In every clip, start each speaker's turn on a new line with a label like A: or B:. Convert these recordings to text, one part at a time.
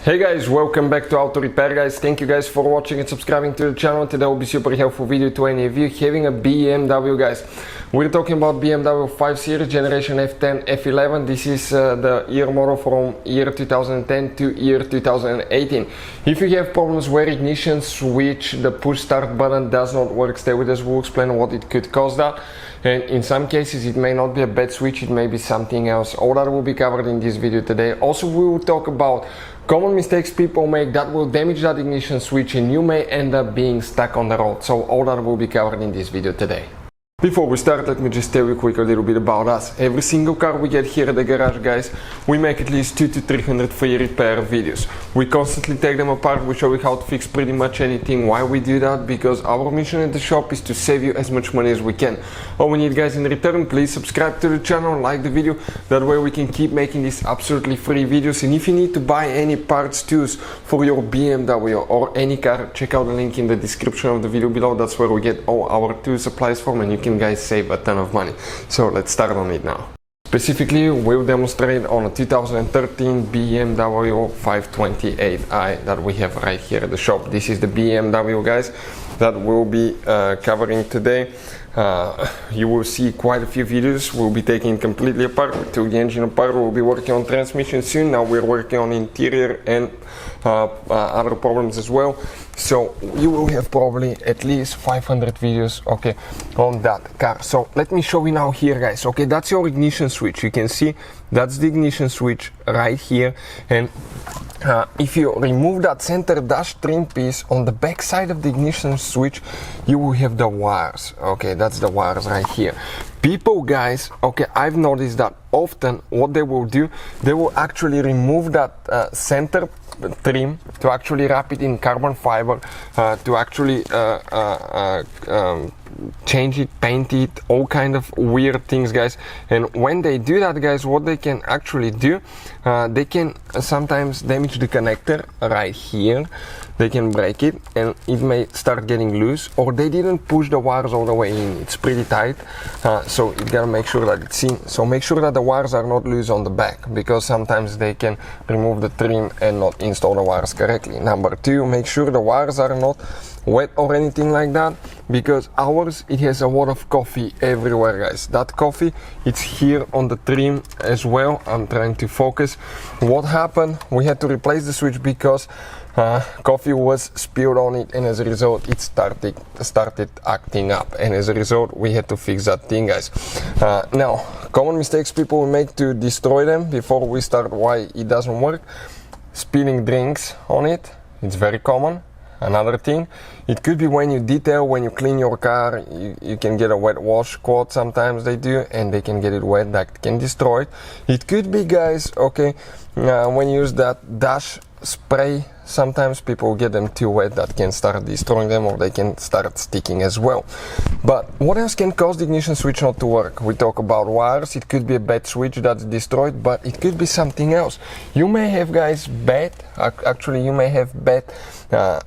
A: Hey guys, welcome back to Auto Repair guys. Thank you guys for watching and subscribing to the channel. Today will be super helpful video to any of you having a BMW guys. We're talking about BMW 5 Series generation F10 F11. This is the year model from year 2010 to year 2018. If you have problems where ignition switch, the push start button does not work, stay with us. We'll explain what it could cause that. And in some cases it may not be a bad switch, it may be something else. All that will be covered in this video today. Also we will talk about common mistakes people make that will damage that ignition switch and you may end up being stuck on the road. So all that will be covered in this video today. Before we start, let me just tell you quick a little bit about us. Every single car we get here at the garage guys, we make at least 200 to 300 free repair videos. We constantly take them apart, we show you how to fix pretty much anything. Why we do that? Because our mission at the shop is to save you as much money as we can. All we need guys in return, please subscribe to the channel, like the video, that way we can keep making these absolutely free videos. And if you need to buy any parts tools for your BMW or any car, check out the link in the description of the video below. That's where we get all our tool supplies from, and you can guys save a ton of money. So let's start on it now. Specifically, we'll demonstrate on a 2013 BMW 520i that we have right here at the shop. This is the BMW guys that we'll be covering today. You will see quite a few videos. We'll be taking completely apart, we took the engine apart, we'll be working on transmission soon. Now we're working on interior and other problems as well. So you will have probably at least 500 videos, okay, on that car. So let me show you now here guys. Okay, that's your ignition switch. You can see that's the ignition switch right here. And if you remove that center dash trim piece on the back side of the ignition switch, you will have the wires. Okay, that's the wires right here. People guys, okay, I've noticed that often what they will do, they will actually remove that center trim to actually wrap it in carbon fiber, to actually change it, paint it, all kind of weird things guys. And when they do that guys, what they can actually do, they can sometimes damage the connector right here. They can break it and it may start getting loose, or they didn't push the wires all the way in. It's pretty tight, so you gotta make sure that it's in. So make sure that the wires are not loose on the back, because sometimes they can remove the trim and not install the wires correctly. Number two, make sure the wires are not wet or anything like that, because ours, it has a lot of coffee everywhere guys. That coffee, it's here on the trim as well. I'm trying to focus. What happened, we had to replace the switch because coffee was spilled on it, and as a result it started acting up, and as a result we had to fix that thing guys. Now common mistakes people make to destroy them before we start why it doesn't work: spilling drinks on it, it's very common. Another thing, it could be when you detail, when you clean your car, you can get a wet wash quad, sometimes they do, and they can get it wet, that can destroy it. It could be guys, okay, when you use that dash spray, sometimes people get them too wet, that can start destroying them, or they can start sticking as well. But what else can cause the ignition switch not to work? We talk about wires. It could be a bad switch that's destroyed, but it could be something else. You may have guys bad, actually you may have bad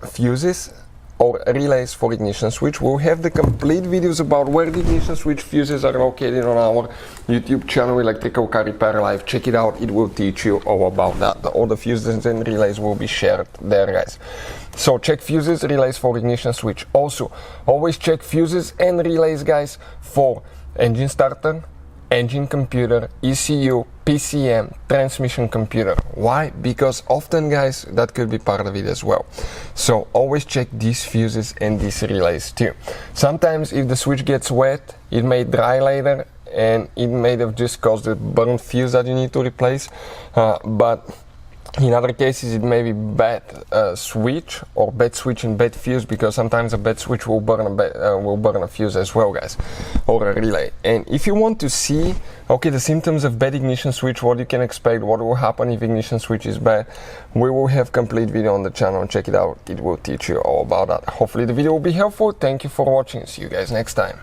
A: fuses or relays for ignition switch. We'll have the complete videos about where the ignition switch fuses are located on our YouTube channel, Electrical Car Repair Live. Check it out, it will teach you all about that. All the fuses and relays will be shared there guys. So check fuses, relays for ignition switch. Also, always check fuses and relays guys for engine starter, engine computer, ECU, PCM, transmission computer. Why? Because often guys, that could be part of it as well. So always check these fuses and these relays too. Sometimes if the switch gets wet, it may dry later and it may have just caused a burnt fuse that you need to replace, but in other cases it may be bad switch, or bad switch and bad fuse, because sometimes a bad switch will burn a fuse as well guys, or a relay. And if you want to see, okay, the symptoms of bad ignition switch, what you can expect, what will happen if ignition switch is bad, we will have complete video on the channel. Check it out, it will teach you all about that. Hopefully the video will be helpful. Thank you for watching, see you guys next time.